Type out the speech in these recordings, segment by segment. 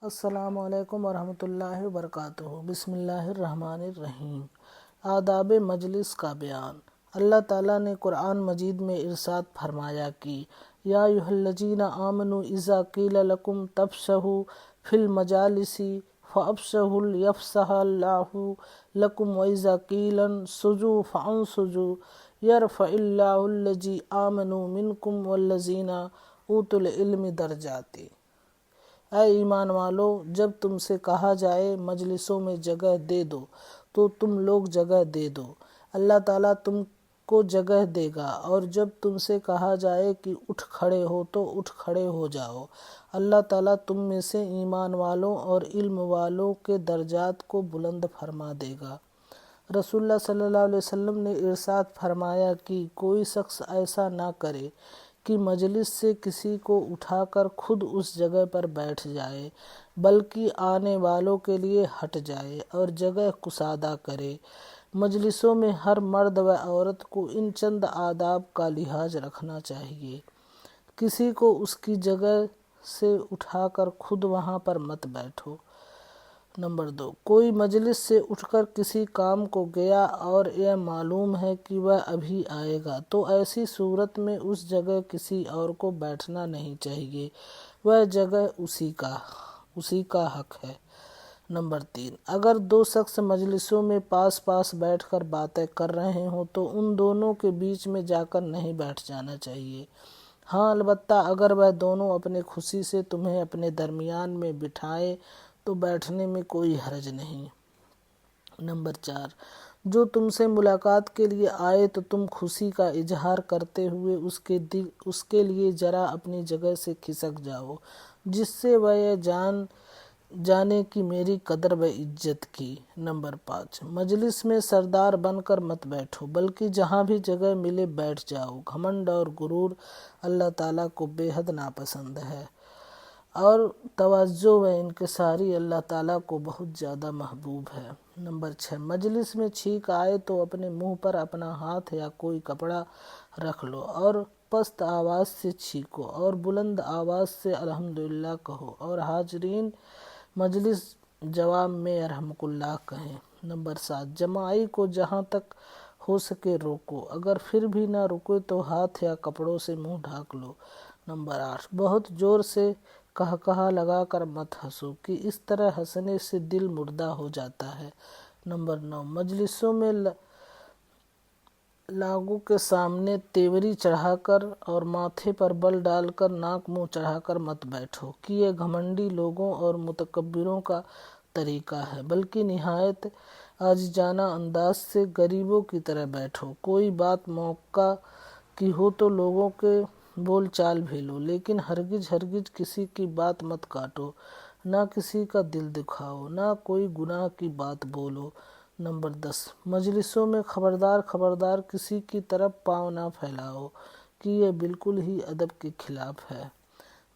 السلام علیکم ورحمۃ اللہ وبرکاتہ۔ بسم اللہ الرحمن الرحیم۔ آداب مجلس کا بیان۔ اللہ تعالیٰ نے قرآن مجید میں ارشاد فرمایا کہ یا ایھا الذین آمنوا اذا قیل لکم تفصحوا فی المجالس فافصحوا یفصح اللہ لکم واذا قیل انشزوا فانشزوا یرفع اللہ الذین آمنوا منکم والذین اوتوا العلم درجات۔ اے ایمان والو، جب تم سے کہا جائے مجلسوں میں جگہ دے دو تو تم لوگ جگہ دے دو، اللہ تعالیٰ تم کو جگہ دے گا۔ اور جب تم سے کہا جائے کہ اٹھ کھڑے ہو تو اٹھ کھڑے ہو جاؤ، اللہ تعالیٰ تم میں سے ایمان والوں اور علم والوں کے درجات کو بلند فرما دے گا۔ رسول اللہ صلی اللہ علیہ وسلم نے ارشاد فرمایا کہ کوئی شخص ایسا نہ کرے کہ مجلس سے کسی کو اٹھا کر خود اس جگہ پر بیٹھ جائے، بلکہ آنے والوں کے لیے ہٹ جائے اور جگہ کشادہ کرے۔ مجلسوں میں ہر مرد و عورت کو ان چند آداب کا لحاظ رکھنا چاہیے۔ کسی کو اس کی جگہ سے اٹھا کر خود وہاں پر مت بیٹھو۔ نمبر 2، کوئی مجلس سے اٹھ کر کسی کام کو گیا اور یہ معلوم ہے کہ وہ ابھی آئے گا تو ایسی صورت میں اس جگہ کسی اور کو بیٹھنا نہیں چاہیے، وہ جگہ اسی کا حق ہے۔ نمبر 3، اگر دو شخص مجلسوں میں پاس پاس بیٹھ کر باتیں کر رہے ہوں تو ان دونوں کے بیچ میں جا کر نہیں بیٹھ جانا چاہیے۔ ہاں، البتہ اگر وہ دونوں اپنی خوشی سے تمہیں اپنے درمیان میں بٹھائیں تو بیٹھنے میں کوئی حرج نہیں۔ نمبر 4، جو تم سے ملاقات کے لیے آئے تو تم خوشی کا اظہار کرتے ہوئے اس کے لیے ذرا اپنی جگہ سے کھسک جاؤ، جس سے وہ یہ جانے کہ میری قدر و عزت کی۔ نمبر 5، مجلس میں سردار بن کر مت بیٹھو، بلکہ جہاں بھی جگہ ملے بیٹھ جاؤ۔ گھمنڈ اور غرور اللہ تعالیٰ کو بے حد ناپسند ہے، اور تواضع و انکساری اللہ تعالیٰ کو بہت زیادہ محبوب ہے۔ نمبر 6، مجلس میں چھینک آئے تو اپنے منہ پر اپنا ہاتھ یا کوئی کپڑا رکھ لو اور پست آواز سے چھینکو اور بلند آواز سے الحمدللہ کہو، اور حاضرین مجلس جواب میں یرحمک اللہ کہیں۔ نمبر 7، جماعی کو جہاں تک ہو سکے روکو، اگر پھر بھی نہ رکے تو ہاتھ یا کپڑوں سے منہ ڈھانک لو۔ نمبر 8، بہت زور سے قہقہا لگا کر مت ہنسو کہ اس طرح ہنسنے سے دل مردہ ہو جاتا ہے۔ نمبر 9، مجلسوں میں لاگوں کے سامنے تیوری چڑھا کر اور ماتھے پر بل ڈال کر ناک منہ چڑھا کر مت بیٹھو کہ یہ گھمنڈی لوگوں اور متکبروں کا طریقہ ہے، بلکہ نہایت عاجزانہ انداز سے غریبوں کی طرح بیٹھو۔ کوئی بات موقع کی ہو تو لوگوں کے بول چال بھی لو، لیکن ہرگز کسی کی بات مت کاٹو، نہ کسی کا دل دکھاؤ، نہ کوئی گناہ کی بات بولو۔ نمبر 10، مجلسوں میں خبردار کسی کی طرف پاؤں نہ پھیلاؤ کہ یہ بالکل ہی ادب کے خلاف ہے۔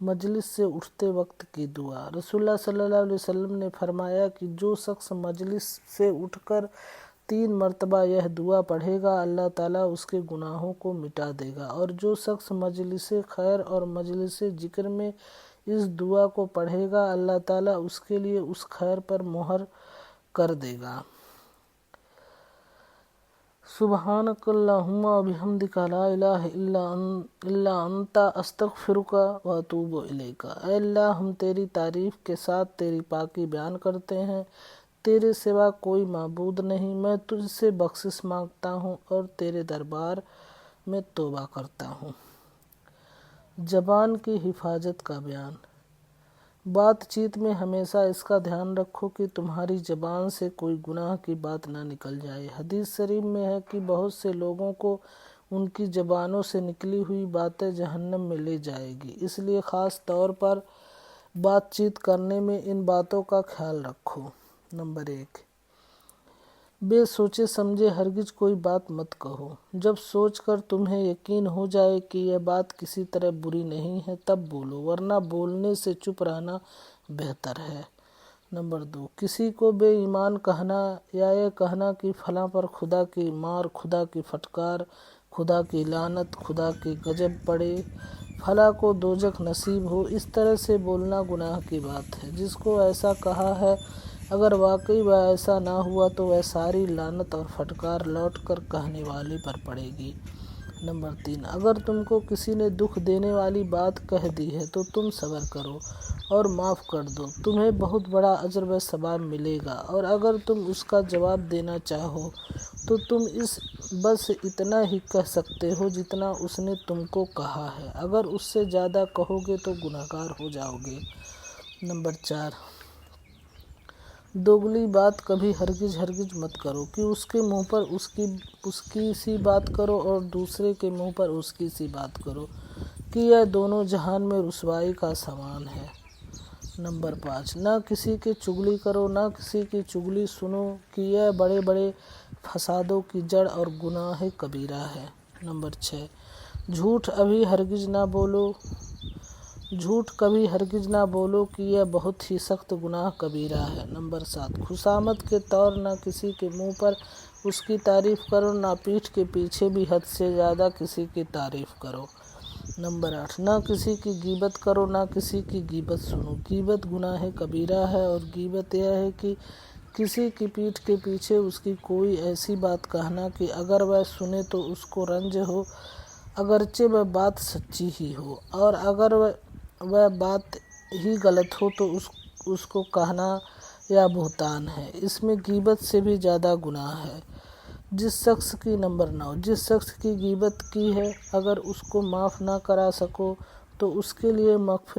مجلس سے اٹھتے وقت کی دعا۔ رسول اللہ صلی اللہ علیہ وسلم نے فرمایا کہ جو شخص مجلس سے اٹھ کر 3 مرتبہ یہ دعا پڑھے گا، اللہ تعالیٰ اس کے گناہوں کو مٹا دے گا، اور جو شخص مجلس خیر اور مجلس ذکر میں اس دعا کو پڑھے گا، اللہ تعالیٰ اس کے لیے اس خیر پر مہر کر دے گا۔ سبحانک اللہم و بحمدک لا الہ الا انت استغفرک و اتوب الیک۔ اے اللہ، ہم تیری تعریف کے ساتھ تیری پاکی بیان کرتے ہیں، تیرے سوا کوئی معبود نہیں، میں تجھ سے بخشش مانگتا ہوں اور تیرے دربار میں توبہ کرتا ہوں۔ زبان کی حفاظت کا بیان۔ بات چیت میں ہمیشہ اس کا دھیان رکھو کہ تمہاری زبان سے کوئی گناہ کی بات نہ نکل جائے۔ حدیث شریف میں ہے کہ بہت سے لوگوں کو ان کی زبانوں سے نکلی ہوئی باتیں جہنم میں لے جائے گی، اس لیے خاص طور پر بات چیت کرنے میں ان باتوں کا خیال رکھو۔ نمبر 1، بے سوچے سمجھے ہرگز کوئی بات مت کہو۔ جب سوچ کر تمہیں یقین ہو جائے کہ یہ بات کسی طرح بری نہیں ہے تب بولو، ورنہ بولنے سے چپ رہنا بہتر ہے۔ نمبر 2، کسی کو بے ایمان کہنا یا یہ کہنا کہ فلاں پر خدا کی مار، خدا کی پھٹکار، خدا کی لعنت، خدا کی غضب پڑے، فلاں کو دوزخ نصیب ہو، اس طرح سے بولنا گناہ کی بات ہے۔ جس کو ایسا کہا ہے اگر واقعی وہ ایسا نہ ہوا تو وہ ساری لعنت اور پھٹکار لوٹ کر کہنے والے پر پڑے گی۔ نمبر 3، اگر تم کو کسی نے دکھ دینے والی بات کہہ دی ہے تو تم صبر کرو اور معاف کر دو، تمہیں بہت بڑا اجر و ثواب ملے گا، اور اگر تم اس کا جواب دینا چاہو تو تم بس اتنا ہی کہہ سکتے ہو جتنا اس نے تم کو کہا ہے، اگر اس سے زیادہ کہو گے تو گنہگار ہو جاؤ گے۔ نمبر 4، دوگلی بات کبھی ہرگز مت کرو کہ اس کے منہ پر اس کی سی بات کرو اور دوسرے کے منہ پر اس کی سی بات کرو کہ یہ دونوں جہان میں رسوائی کا سامان ہے۔ نمبر 5، نہ کسی کی چغلی کرو نہ کسی کی چغلی سنو کہ یہ بڑے بڑے فسادوں کی جڑ اور گناہ کبیرہ ہے۔ نمبر 6، جھوٹ کبھی ہرگز نہ بولو کہ یہ بہت ہی سخت گناہ کبیرہ ہے۔ نمبر 7، خوشامد کے طور نہ کسی کے منہ پر اس کی تعریف کرو، نہ پیٹھ کے پیچھے بھی حد سے زیادہ کسی کی تعریف کرو۔ نمبر 8، نہ کسی کی غیبت کرو نہ کسی کی غیبت سنو، غیبت گناہ کبیرہ ہے، اور غیبت یہ ہے کہ کسی کی پیٹھ کے پیچھے اس کی کوئی ایسی بات کہنا کہ اگر وہ سنے تو اس کو رنج ہو اگرچہ وہ بات سچی ہی ہو، اور اگر وہ بات ہی غلط ہو تو اس کو کہنا یا بہتان ہے، اس میں غیبت سے بھی زیادہ گناہ ہے۔ نمبر 9، جس شخص کی غیبت کی ہے اگر اس کو معاف نہ کرا سکو تو اس کے لیے مغفرت